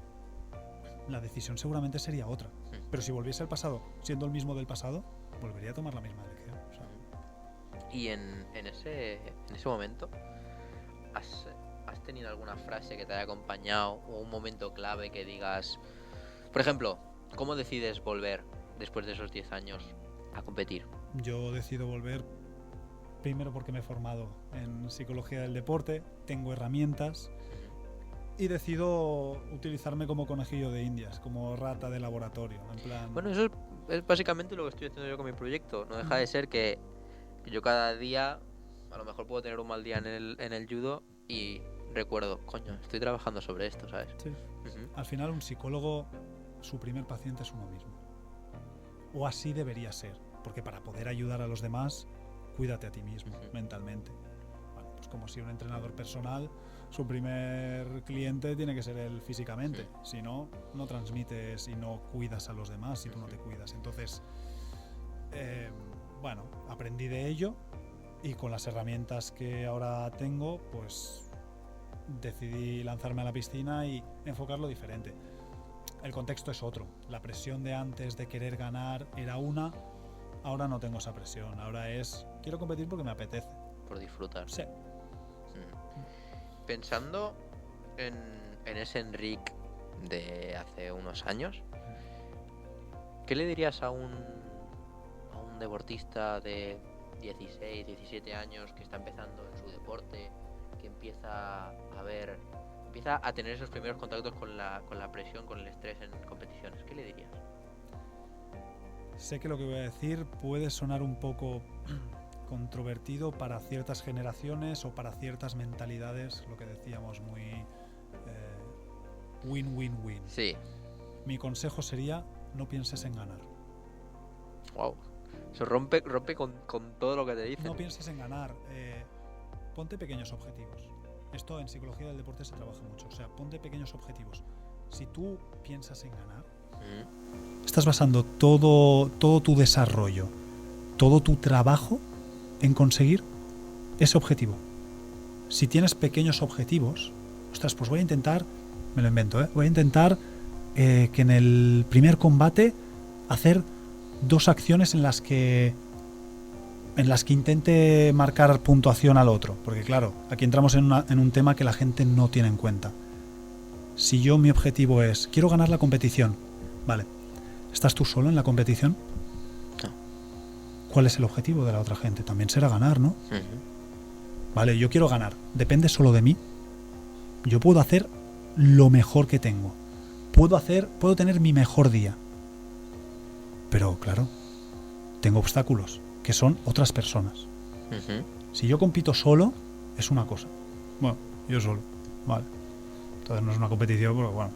la decisión seguramente sería otra. Pero si volviese al pasado siendo el mismo del pasado, volvería a tomar la misma elección. O sea, Y en ese momento, ¿has tenido alguna frase que te haya acompañado o un momento clave que digas, por ejemplo, ¿cómo decides volver después de esos 10 años a competir? yo decido volver primero porque me he formado en psicología del deporte, tengo herramientas y decido utilizarme como conejillo de indias, como rata de laboratorio. En plan, Bueno, eso es básicamente lo que estoy haciendo yo con mi proyecto. No deja de ser que yo cada día, a lo mejor puedo tener un mal día en el judo y recuerdo, coño, estoy trabajando sobre esto, ¿sabes? sí. Ujú. Al final un psicólogo, su primer paciente es uno mismo. O así debería ser, porque para poder ayudar a los demás, cuídate a ti mismo mentalmente. Bueno, pues como si un entrenador personal, su primer cliente tiene que ser él físicamente. Si no, no transmites y no cuidas a los demás si tú no te cuidas. Entonces, bueno, aprendí de ello y con las herramientas que ahora tengo, pues decidí lanzarme a la piscina y enfocarlo diferente. El contexto es otro. La presión de antes de querer ganar era una. Ahora no tengo esa presión. Ahora es, quiero competir porque me apetece. Por disfrutar. Sí. Pensando en ese Enric de hace unos años, ¿qué le dirías a un deportista de 16, 17 años que está empezando en su deporte, que empieza a tener esos primeros contactos con la presión, con el estrés en competiciones? ¿Qué le dirías? Sé que lo que voy a decir puede sonar un poco controvertido para ciertas generaciones o para ciertas mentalidades, lo que decíamos, muy win-win-win. Sí. Mi consejo sería, no pienses en ganar. Wow. Eso rompe con todo lo que te dicen. No pienses en ganar. Ponte pequeños objetivos. Esto en psicología del deporte se trabaja mucho. O sea, ponte pequeños objetivos. Si tú piensas en ganar, estás basando todo tu desarrollo, todo tu trabajo en conseguir ese objetivo. Si tienes pequeños objetivos, ostras, pues voy a intentar, me lo invento, voy a intentar que en el primer combate hacer 2 acciones en las que intente marcar puntuación al otro, porque claro, aquí entramos en un tema que la gente no tiene en cuenta. Si mi objetivo es, quiero ganar la competición, vale, ¿estás tú solo en la competición? No. ¿Cuál es el objetivo de la otra gente? También será ganar, ¿no? Vale, yo quiero ganar, depende solo de mí. Yo puedo hacer lo mejor que tengo, puedo tener mi mejor día, pero claro, tengo obstáculos que son otras personas. Si yo compito solo, es una cosa. Bueno, yo solo, vale. Entonces no es una competición, porque bueno,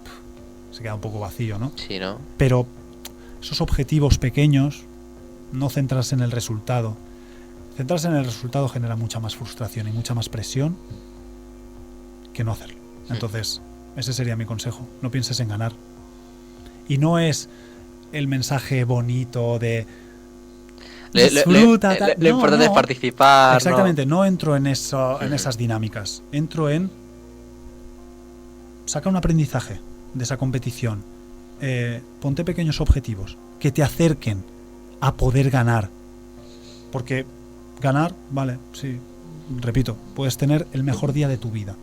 se queda un poco vacío, ¿no? Sí, ¿no? Pero esos objetivos pequeños, no centrarse en el resultado. Centrarse en el resultado genera mucha más frustración y mucha más presión que no hacerlo. Entonces, ese sería mi consejo. No pienses en ganar. Y no es el mensaje bonito de disfruta. Lo importante es participar. Exactamente, no entro en eso, en esas dinámicas. Entro en saca un aprendizaje de esa competición. Ponte pequeños objetivos que te acerquen a poder ganar. Porque ganar, vale, sí, repito, puedes tener el mejor día de tu vida.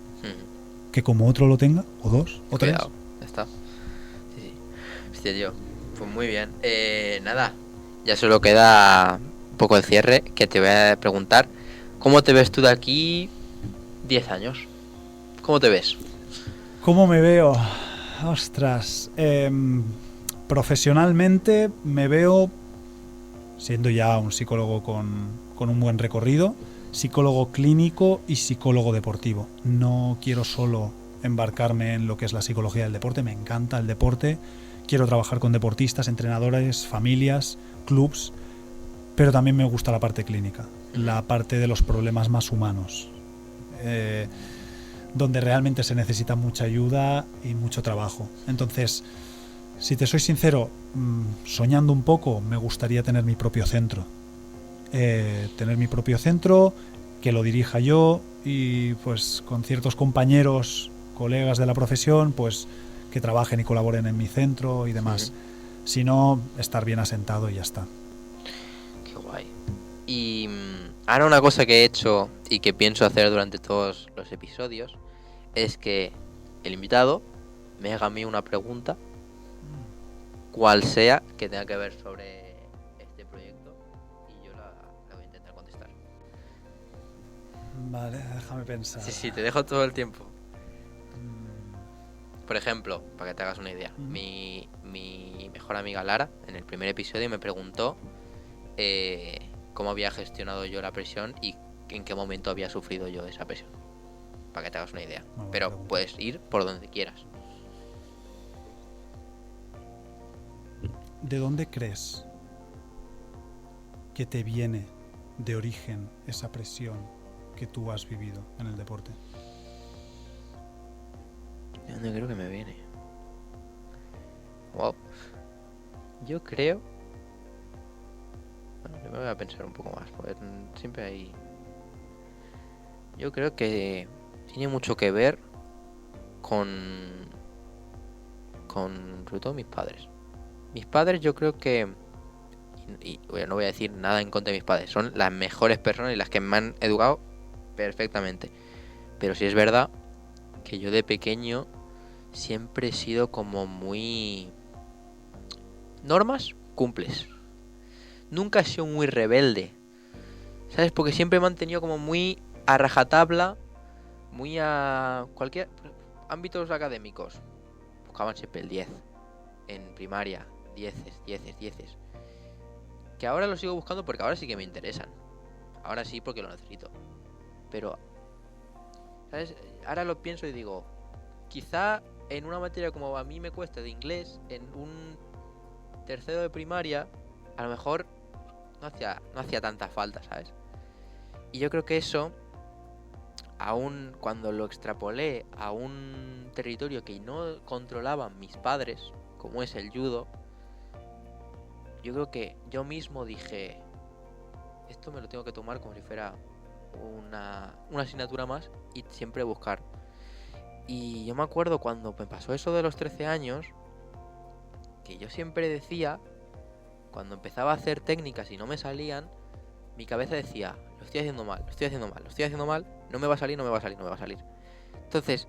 Que como otro lo tenga, o 2, o 3. Cuidado, ya está. Sí. Hostia, tío, pues muy bien. Nada, ya solo queda un poco el cierre, que te voy a preguntar, ¿cómo te ves tú de aquí 10 años? ¿Cómo te ves? ¿Cómo me veo? Ostras, profesionalmente me veo siendo ya un psicólogo con un buen recorrido, psicólogo clínico y psicólogo deportivo. No quiero solo embarcarme en lo que es la psicología del deporte, me encanta el deporte, quiero trabajar con deportistas, entrenadores, familias, clubs, pero también me gusta la parte clínica, la parte de los problemas más humanos, donde realmente se necesita mucha ayuda y mucho trabajo. Entonces, Si te soy sincero, soñando un poco, me gustaría tener mi propio centro. Tener mi propio centro, que lo dirija yo y pues con ciertos compañeros, colegas de la profesión, pues que trabajen y colaboren en mi centro y demás. Si no, estar bien asentado y ya está. Qué guay. Y ahora una cosa que he hecho y que pienso hacer durante todos los episodios es que el invitado me haga a mí una pregunta, cual sea, que tenga que ver sobre este proyecto, y yo la voy a intentar contestar. Vale, déjame pensar. Sí, te dejo todo el tiempo. Por ejemplo, para que te hagas una idea, mi mejor amiga Lara, en el primer episodio, me preguntó cómo había gestionado yo la presión y en qué momento había sufrido yo esa presión. Para que te hagas una idea. Pero pregunta. Puedes ir por donde quieras. ¿De dónde crees que te viene de origen esa presión que tú has vivido en el deporte? ¿De dónde creo que me viene? Wow. Yo creo... Bueno, yo me voy a pensar un poco más, porque siempre hay... Yo creo que tiene mucho que ver con sobre todo mis padres. Mis padres, yo creo que, y no voy a decir nada en contra de mis padres, son las mejores personas y las que me han educado perfectamente. Pero sí es verdad que yo de pequeño siempre he sido como muy... Normas, cumples. Nunca he sido muy rebelde, ¿sabes? Porque siempre me han tenido como muy a rajatabla, muy a cualquier ámbitos académicos. Buscaban siempre el 10 en primaria, 10. Que ahora lo sigo buscando porque ahora sí que me interesan. Ahora sí porque lo necesito. Pero, ¿sabes? Ahora lo pienso y digo, quizá en una materia como a mí me cuesta de inglés, en un tercero de primaria, a lo mejor no hacía tanta falta, ¿sabes? Y yo creo que eso, aún cuando lo extrapolé a un territorio que no controlaban mis padres, como es el judo, yo creo que yo mismo dije, esto me lo tengo que tomar como si fuera una asignatura más y siempre buscar. Y yo me acuerdo cuando me pasó eso de los 13 años, que yo siempre decía, cuando empezaba a hacer técnicas y no me salían, mi cabeza decía, lo estoy haciendo mal, no me va a salir. Entonces,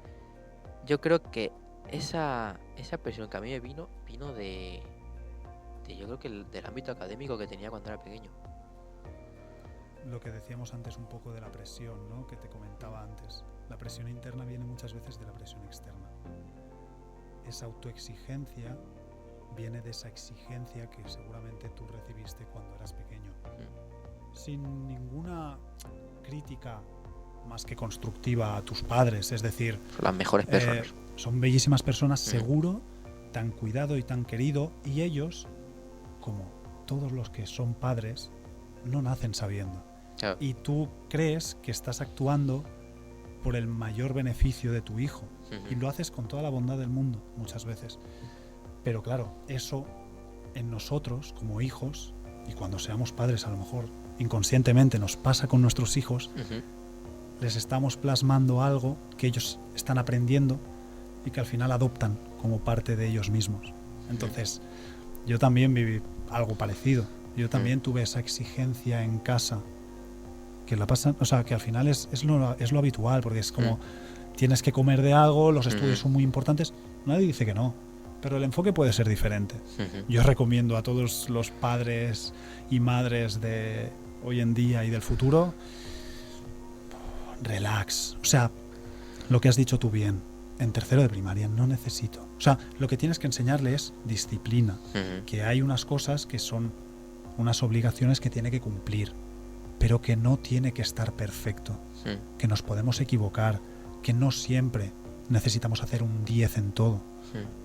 yo creo que esa presión que a mí me vino de yo creo que del ámbito académico que tenía cuando era pequeño. Lo que decíamos antes un poco de la presión, ¿no? Que te comentaba antes. La presión interna viene muchas veces de la presión externa. Esa autoexigencia viene de esa exigencia que seguramente tú recibiste cuando eras pequeño. Sin ninguna crítica más que constructiva a tus padres, es decir... Son las mejores personas. Son bellísimas personas, seguro, tan cuidado y tan querido, y ellos, como todos los que son padres, no nacen sabiendo. Claro. Y tú crees que estás actuando por el mayor beneficio de tu hijo, y lo haces con toda la bondad del mundo, muchas veces. Pero claro, eso en nosotros, como hijos, y cuando seamos padres a lo mejor inconscientemente nos pasa con nuestros hijos, les estamos plasmando algo que ellos están aprendiendo y que al final adoptan como parte de ellos mismos. Entonces, yo también viví algo parecido. Yo también tuve esa exigencia en casa que la pasan, o sea, que al final es lo habitual, porque es como tienes que comer de algo, los estudios son muy importantes. Nadie dice que no, pero el enfoque puede ser diferente. Yo recomiendo a todos los padres y madres de hoy en día y del futuro, relax. O sea, lo que has dicho tú bien, en tercero de primaria no necesito. O sea, lo que tienes que enseñarle es disciplina, que hay unas cosas que son unas obligaciones que tiene que cumplir, pero que no tiene que estar perfecto, que nos podemos equivocar, que no siempre necesitamos hacer un 10 en todo.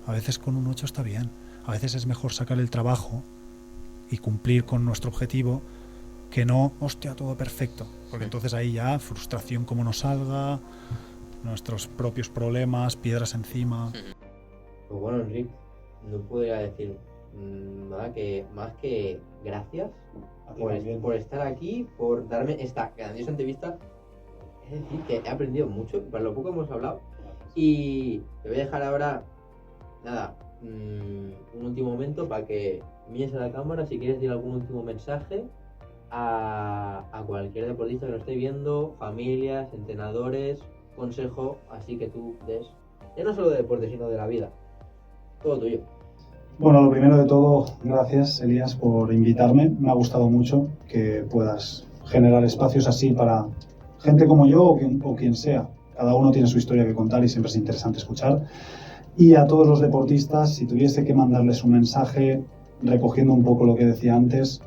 A veces con un 8 está bien, a veces es mejor sacar el trabajo y cumplir con nuestro objetivo que no, hostia, todo perfecto, porque entonces ahí ya frustración como nos salga, nuestros propios problemas, piedras encima. Pues bueno, Enrique, no podría decir más que gracias por estar aquí, por darme esta grandiosa entrevista. Es decir, que he aprendido mucho, para lo poco que hemos hablado. Y te voy a dejar ahora, nada, un último momento para que mires a la cámara si quieres decir algún último mensaje a cualquier deportista que lo esté viendo, familias, entrenadores, consejo, así que tú des, ya no solo de deporte, sino de la vida. Todo tuyo. Bueno, lo primero de todo, gracias Elías por invitarme. Me ha gustado mucho que puedas generar espacios así para gente como yo o quien sea. Cada uno tiene su historia que contar y siempre es interesante escuchar. Y a todos los deportistas, si tuviese que mandarles un mensaje, recogiendo un poco lo que decía antes,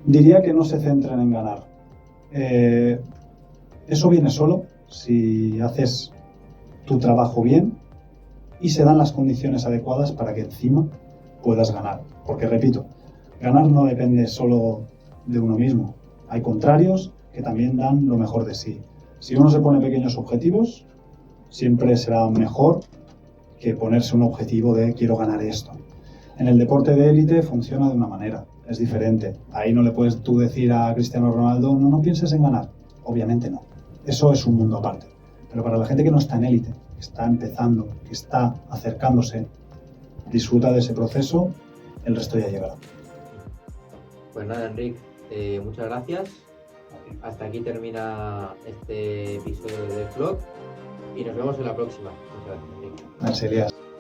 diría que no se centren en ganar. Eso viene solo si haces tu trabajo bien y se dan las condiciones adecuadas para que encima puedas ganar. Porque repito, ganar no depende solo de uno mismo. Hay contrarios que también dan lo mejor de sí. Si uno se pone pequeños objetivos, siempre será mejor que ponerse un objetivo de quiero ganar esto. En el deporte de élite funciona de una manera, es diferente. Ahí no le puedes tú decir a Cristiano Ronaldo, no pienses en ganar. Obviamente no. Eso es un mundo aparte. Pero para la gente que no está en élite, que está empezando, que está acercándose, disfruta de ese proceso, el resto ya llegará. Pues nada, Enric, muchas gracias. Hasta aquí termina este episodio de The Vlog y nos vemos en la próxima. Muchas gracias, Enric. Gracias, Elías.